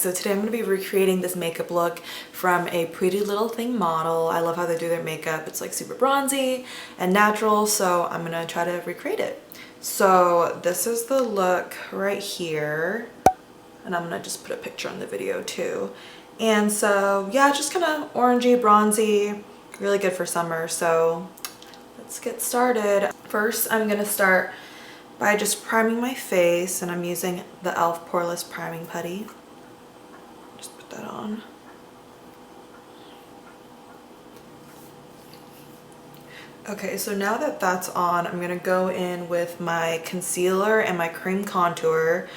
so today I'm going to be recreating this makeup look from a Pretty Little Thing model. I love how they do their makeup. It's like super bronzy and natural, so I'm going to try to recreate it. So this is the look right here, and I'm going to just put a picture on the video too. And so yeah, just kind of orangey, bronzy, really good for summer. So let's get started. First, I'm going to start by just priming my face, and I'm using the e.l.f. Poreless Priming Putty. Just put that on. Okay, so now that that's on, I'm gonna go in with my concealer and my cream contour.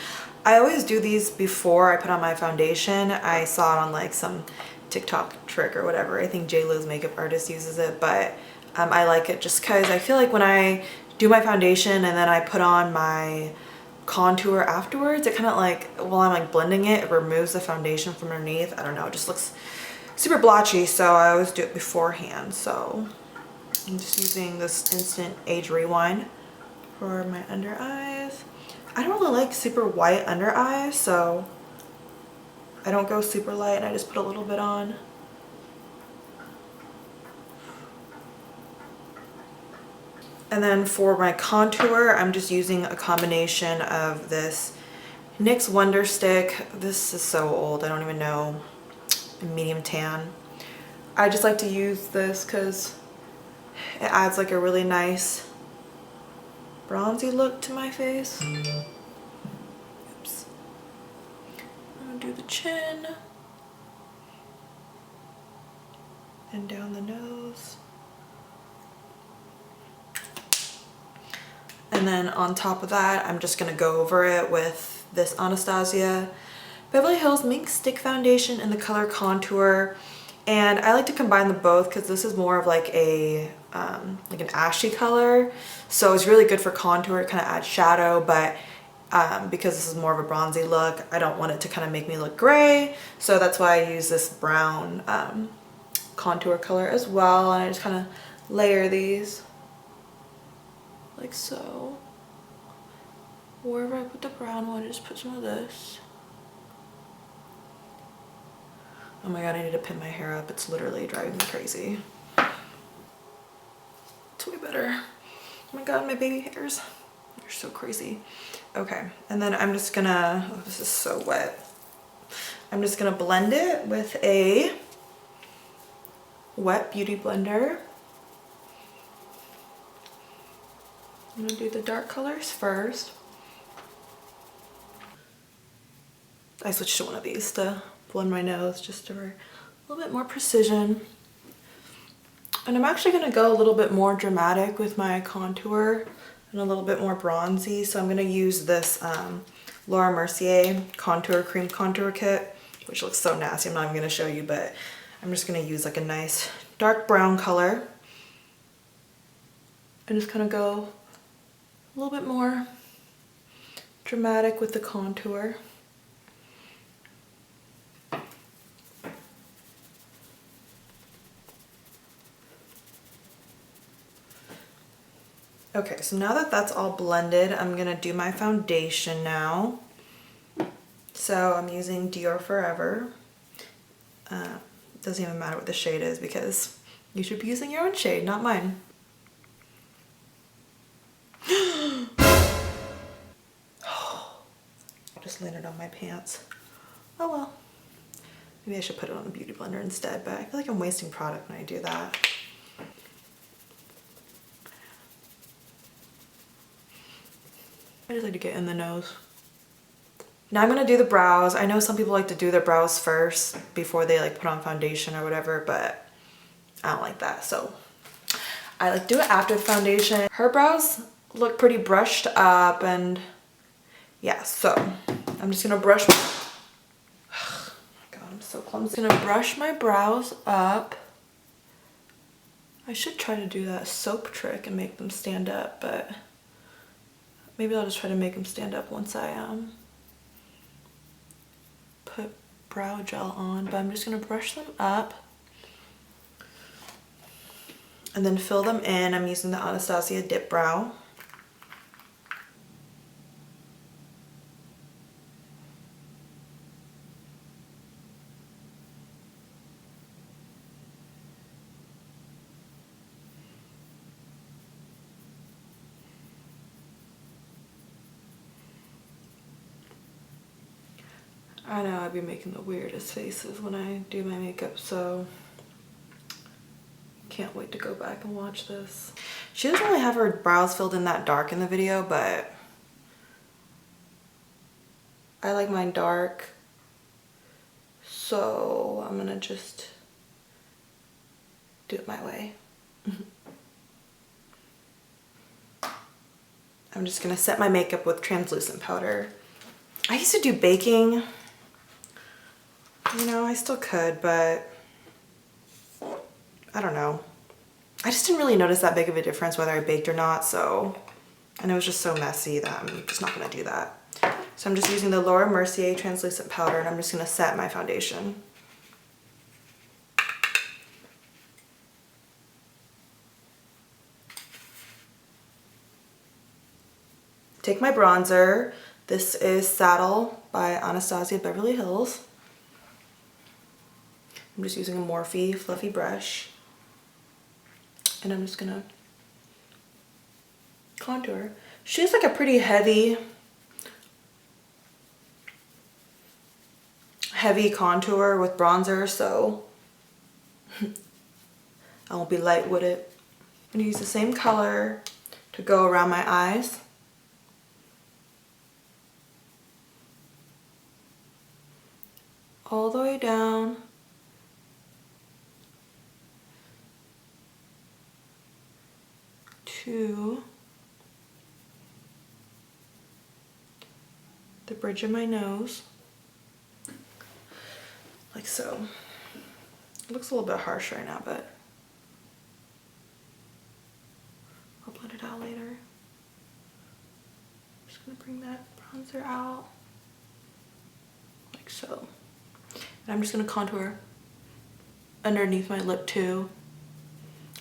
I always do these before I put on my foundation. I saw it on like some TikTok trick or whatever. I think JLo's makeup artist uses it, but I like it just because I feel like when I do my foundation and then I put on my contour afterwards, it kind of like, while I'm like blending it, it removes the foundation from underneath. I don't know, it just looks super blotchy, so I always do it beforehand. So I'm just using this Instant Age Rewind for my under eyes. I don't really like super white under eyes, so I don't go super light and I just put a little bit on. And then for my contour, I'm just using a combination of this NYX Wonder Stick. This is so old, I don't even know, medium tan. I just like to use this because it adds like a really nice bronzy look to my face. Oops. I'm gonna do the chin and down the nose. And then on top of that, I'm just gonna go over it with this Anastasia Beverly Hills Mink Stick Foundation in the color Contour. And I like to combine them both because this is more of like a like an ashy color, so it's really good for contour. It kind of adds shadow, but because this is more of a bronzy look, I don't want it to kind of make me look gray, so that's why I use this brown contour color as well. And I just kind of layer these like so. Wherever I put the brown one, I just put some of this. Oh my god, I need to pin my hair up. It's literally driving me crazy. It's way better. Oh my god, my baby hairs. They're so crazy. Okay, and then I'm just gonna, oh, this is so wet. I'm just gonna blend it with a wet beauty blender. I'm gonna do the dark colors first. I switched to one of these to blend my nose just for a little bit more precision. And I'm actually gonna go a little bit more dramatic with my contour and a little bit more bronzy. So I'm gonna use this Laura Mercier Contour Cream Contour Kit, which looks so nasty. I'm not even gonna show you, but I'm just gonna use like a nice dark brown color and just kind of go a little bit more dramatic with the contour. Okay, so now that that's all blended, I'm gonna do my foundation now. So I'm using Dior Forever. Doesn't even matter what the shade is because you should be using your own shade, not mine. I just landed on my pants. Oh well. Maybe I should put it on a beauty blender instead, but I feel like I'm wasting product when I do that. I just like to get in the nose. Now I'm gonna do the brows. I know some people like to do their brows first before they like put on foundation or whatever, but I don't like that. So I like to do it after the foundation. Her brows look pretty brushed up, and yeah, so I'm just gonna brush. Oh my god, I'm so clumsy. I'm gonna brush my brows up. I should try to do that soap trick and make them stand up, but maybe I'll just try to make them stand up once I put brow gel on. But I'm just gonna brush them up and then fill them in. I'm using the Anastasia Dip Brow. I know I'd be making the weirdest faces when I do my makeup, so can't wait to go back and watch this. She doesn't really have her brows filled in that dark in the video, but I like mine dark, so I'm gonna just do it my way. I'm just gonna set my makeup with translucent powder. I used to do baking. You know, I still could, but I don't know. I just didn't really notice that big of a difference whether I baked or not, so, and it was just so messy that I'm just not gonna do that. So I'm just using the Laurea Mercier translucent powder, and I'm just gonna set my foundation. Take my bronzer. This is Saddle by Anastasia Beverly Hills. I'm just using a Morphe fluffy brush, and I'm just gonna contour. She's like a pretty heavy contour with bronzer, so I won't be light with it. I'm gonna use the same color to go around my eyes. All the way down. To the bridge of my nose, like so. It looks a little bit harsh right now, but I'll blend it out later. I'm just gonna bring that bronzer out, like so. And I'm just gonna contour underneath my lip too.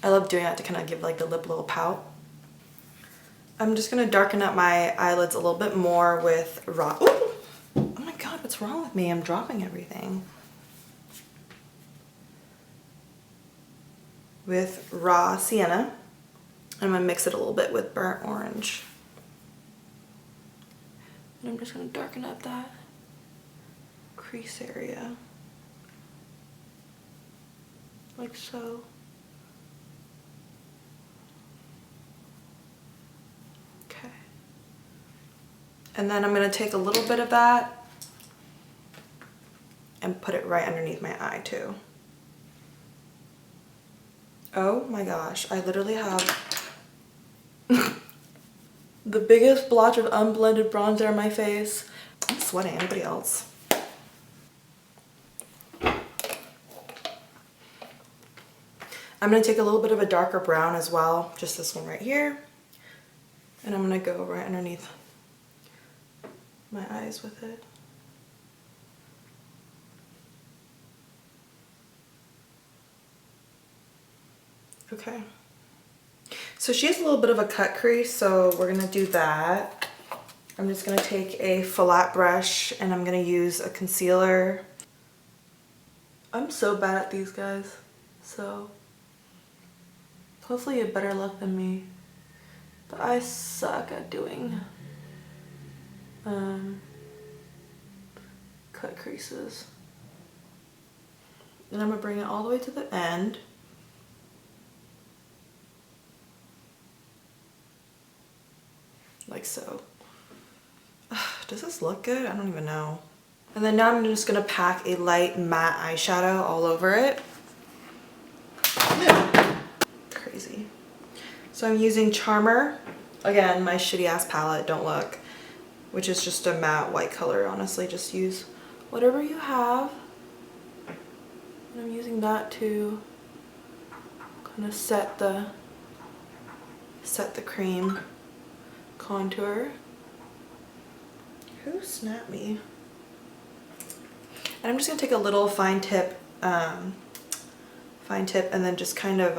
I love doing that to kind of give like the lip a little pout. I'm just gonna darken up my eyelids a little bit more with raw. Ooh! Oh my god, what's wrong with me? I'm dropping everything. With raw sienna. I'm gonna mix it a little bit with burnt orange. And I'm just gonna darken up that crease area. Like so. And then I'm gonna take a little bit of that and put it right underneath my eye too. Oh my gosh, I literally have the biggest blotch of unblended bronzer on my face. I'm sweating, anybody else? I'm gonna take a little bit of a darker brown as well, just this one right here. And I'm gonna go right underneath my eyes with it. Okay. So she has a little bit of a cut crease, so we're gonna do that. I'm just gonna take a flat brush and I'm gonna use a concealer. I'm so bad at these, guys, so hopefully you have better luck than me. But I suck at doing cut creases. And I'm gonna bring it all the way to the end. Like so. Does this look good? I don't even know. And then now I'm just gonna pack a light matte eyeshadow all over it. Crazy. So I'm using Charmer. Again, my shitty ass palette, don't look. Which is just a matte white color, honestly. Just use whatever you have. And I'm using that to kind of set the cream contour. Who snapped me? And I'm just gonna take a little fine tip and then just kind of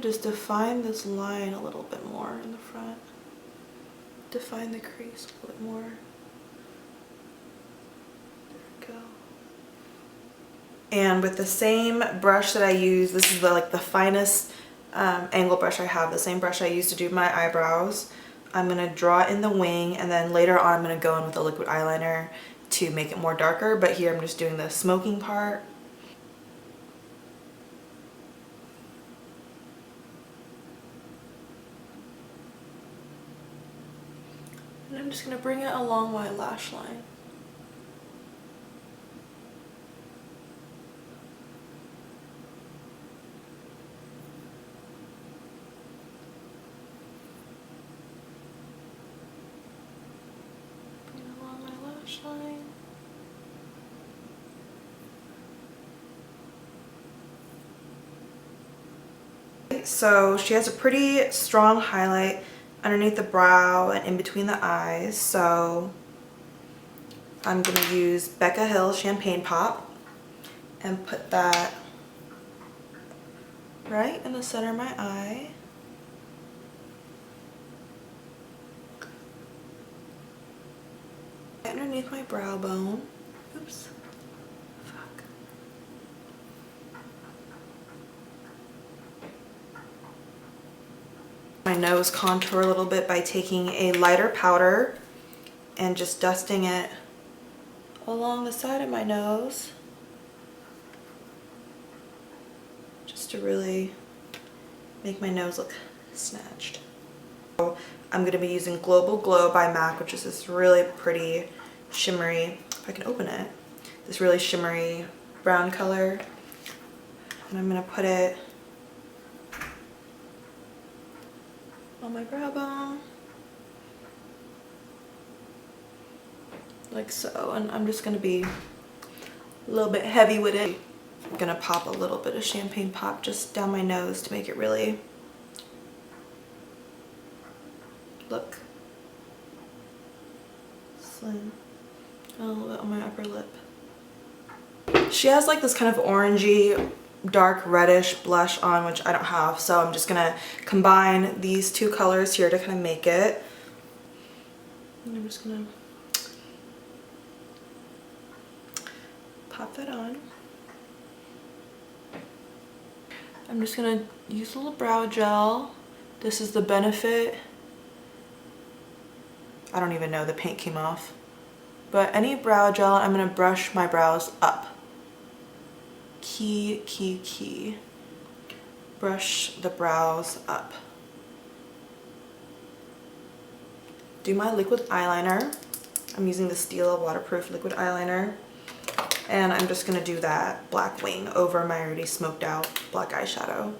just define this line a little bit more in the front. Define the crease a little bit more. There we go. And with the same brush that I use, this is the finest angle brush I have, the same brush I use to do my eyebrows. I'm gonna draw in the wing, and then later on I'm gonna go in with a liquid eyeliner to make it more darker, but here I'm just doing the smoking part. And I'm just going to bring it along my lash line. Bring it along my lash line. So she has a pretty strong highlight underneath the brow and in between the eyes, so I'm going to use Becca Hill Champagne Pop and put that right in the center of my eye. Underneath my brow bone. Oops. Fuck. My nose contour a little bit by taking a lighter powder and just dusting it along the side of my nose, just to really make my nose look snatched. So I'm going to be using Global Glow by MAC, which is this really pretty shimmery, if I can open it, this really shimmery brown color, and I'm going to put it on my brow bone like so, and I'm just going to be a little bit heavy with it. I'm going to pop a little bit of Champagne Pop just down my nose to make it really look slim, and a little bit on my upper lip. She has like this kind of orangey dark reddish blush on, which I don't have, so I'm just gonna combine these two colors here to kind of make it. And I'm just gonna pop that on. I'm just gonna use a little brow gel. This is the Benefit. I don't even know, the paint came off. But any brow gel, I'm gonna brush my brows up. Key, key, key. Brush the brows up. Do my liquid eyeliner. I'm using the Stila waterproof liquid eyeliner. And I'm just gonna do that black wing over my already smoked out black eyeshadow.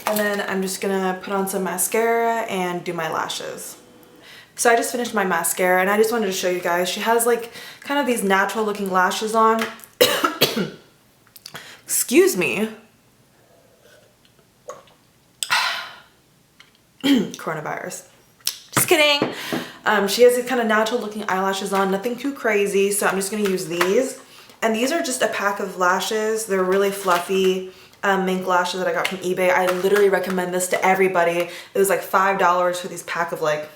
And then I'm just gonna put on some mascara and do my lashes. So I just finished my mascara and I just wanted to show you guys. She has like kind of these natural looking lashes on. Excuse me. Coronavirus. Just kidding. She has these kind of natural looking eyelashes on, nothing too crazy. So I'm just gonna use these. And these are just a pack of lashes. They're really fluffy. Mink lashes that I got from eBay. I literally recommend this to everybody. It was like $5 for these pack of like,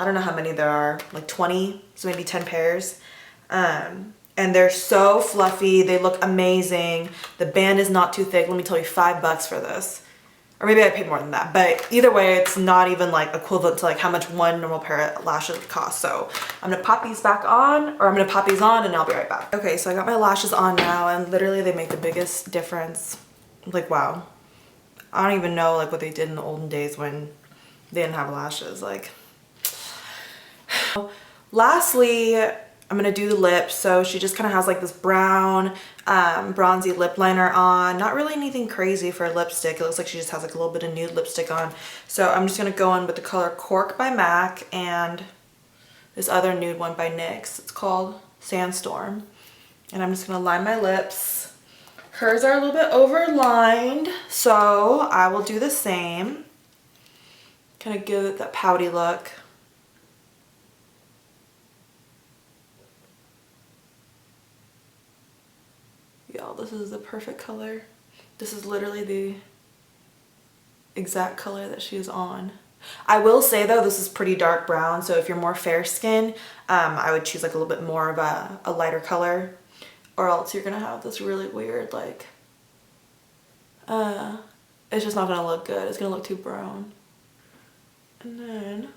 I don't know how many there are, like 20, so maybe 10 pairs. And they're so fluffy. They look amazing. The band is not too thick. Let me tell you, $5 for this. Or maybe I paid more than that. But either way, it's not even like equivalent to like how much one normal pair of lashes would cost. So I'm gonna pop these back on, or I'm gonna pop these on and I'll be right back. Okay, so I got my lashes on now and literally they make the biggest difference. Like, wow. I don't even know like what they did in the olden days when they didn't have lashes. Like, lastly, I'm gonna do the lips. So she just kind of has like this brown bronzy lip liner on. Not really anything crazy for a lipstick. It looks like she just has like a little bit of nude lipstick on. So I'm just gonna go in with the color Cork by MAC and this other nude one by NYX. It's called Sandstorm. And I'm just gonna line my lips. Hers are a little bit overlined, so I will do the same. Kind of give it that pouty look. Y'all, this is the perfect color. This is literally the exact color that she is on. I will say though, this is pretty dark brown, so if you're more fair skin, I would choose like a little bit more of a lighter color, or else you're gonna have this really weird like, it's just not gonna look good. It's gonna look too brown. And then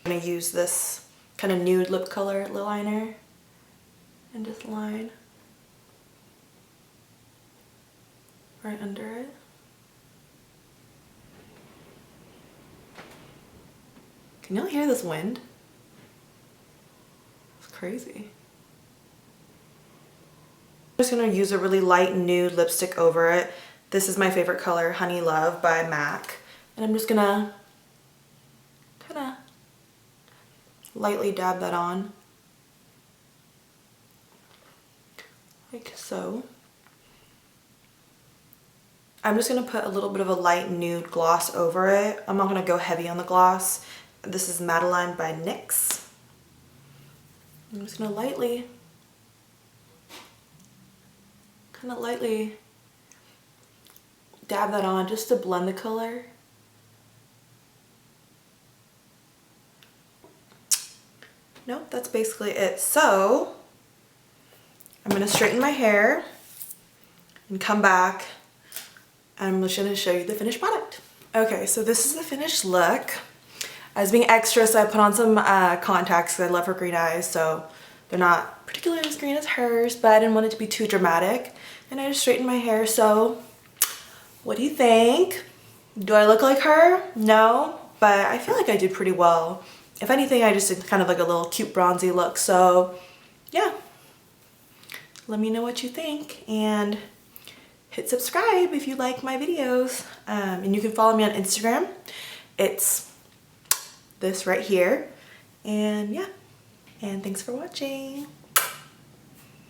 I'm gonna use this kind of nude lip color lip liner and just line right under it. Can y'all hear this wind? It's crazy. I'm just gonna use a really light nude lipstick over it. This is my favorite color, Honeylove by MAC. And I'm just gonna kind of lightly dab that on. Like so. I'm just gonna put a little bit of a light nude gloss over it. I'm not gonna go heavy on the gloss. This is Madeleine by NYX. I'm just gonna lightly, kind of lightly dab that on just to blend the color. Nope, that's basically it. So I'm gonna straighten my hair and come back, and I'm just gonna show you the finished product. Okay, so this is the finished look. I was being extra, so I put on some contacts because I love her green eyes, so they're not particularly as green as hers, but I didn't want it to be too dramatic. And I just straightened my hair, so what do you think? Do I look like her? No, but I feel like I did pretty well. If anything, I just did kind of like a little cute bronzy look, so yeah. Let me know what you think, and hit subscribe if you like my videos. And you can follow me on Instagram. It's this right here. And yeah, and thanks for watching.